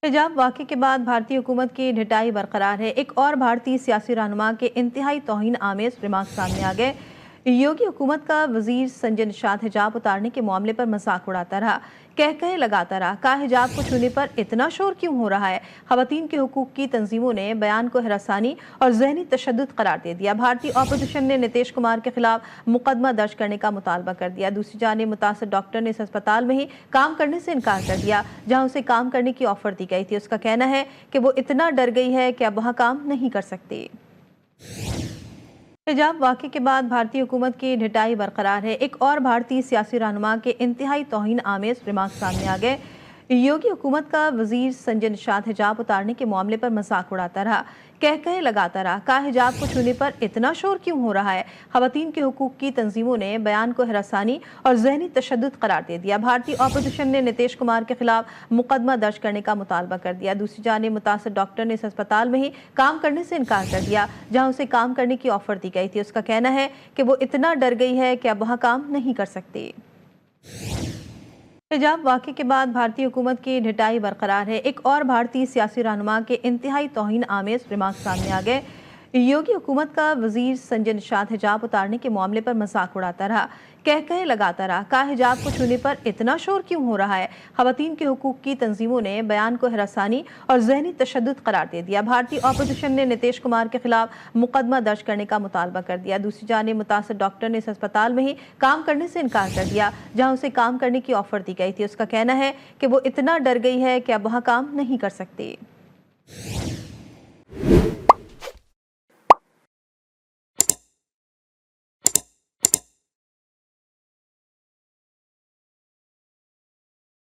हिजाब वाक़े के बाद भारतीय हुकूमत की ढिठाई बरकरार है। एक और भारतीय सियासी रहनुमा के इंतहाई तौहीन आमेज रिमार्क सामने आ गए। योगी हुकूमत का वजीर संजय निषाद हिजाब उतारने के मामले पर मजाक उड़ाता रहा, कह लगाता रहा, कहा हिजाब को छूने पर इतना शोर क्यों हो रहा है। खवातीन के हुकूक की तंजीमों ने बयान को हरासानी और जहनी तशद्दुद करार दे दिया। भारतीय अपोजिशन ने नीतीश कुमार के खिलाफ मुकदमा दर्ज करने का मुतालबा कर दिया। दूसरी जानिब मुतासर डॉक्टर ने इस अस्पताल में ही काम करने से इनकार कर दिया जहां उसे काम करने की ऑफर दी गई थी। उसका कहना है कि वो इतना डर गई है कि अब वहां काम नहीं कर सकती। हिजाब वाक़े के बाद भारतीय हुकूमत की ढिठाई बरकरार है। एक और भारतीय सियासी रहनुमा के इंतहाई तौहीन आमेज रिमार्क सामने आ गए। योगी हुकूमत का वजीर संजय निषाद हिजाब उतारने के मामले पर मजाक उड़ाता रहा, कह लगाता रहा, कहा हिजाब को छूने पर इतना शोर क्यों हो रहा है। खवातीन के हुकूक की तंजीमों ने बयान को हरासानी और जहनी तशद्दुद करार दे दिया। भारतीय अपोजिशन ने नीतीश कुमार के खिलाफ मुकदमा दर्ज करने का मुतालबा कर दिया। दूसरी जानिब मुतासर डॉक्टर ने इस अस्पताल में ही काम करने से इनकार कर दिया जहां उसे काम करने की ऑफर दी गई थी। उसका कहना है कि वो इतना डर गई है कि अब वहां काम नहीं कर सकती। हिजाब वाक़े के बाद भारतीय हुकूमत की ढिठाई बरकरार है। एक और भारतीय सियासी रहनुमा के इंतहाई तौहीन आमेज रिमार्क सामने आ गए। योगी हुकूमत का वजीर संजय निषाद हिजाब उतारने के मामले पर मजाक उड़ाता रहा, कह लगाता रहा, कहा हिजाब को छूने पर इतना शोर क्यों हो रहा है। खवातीन के हुकूक की तंजीमों ने बयान को हरासानी और जहनी तशद्दुद करार दे दिया। भारतीय अपोजिशन ने नीतीश कुमार के खिलाफ मुकदमा दर्ज करने का मुतालबा कर दिया। दूसरी जानिब मुतासर डॉक्टर ने इस अस्पताल में ही काम करने से इनकार कर दिया जहां उसे काम करने की ऑफर दी गई थी। उसका कहना है कि वो इतना डर गई है कि अब वहां काम नहीं कर सकती।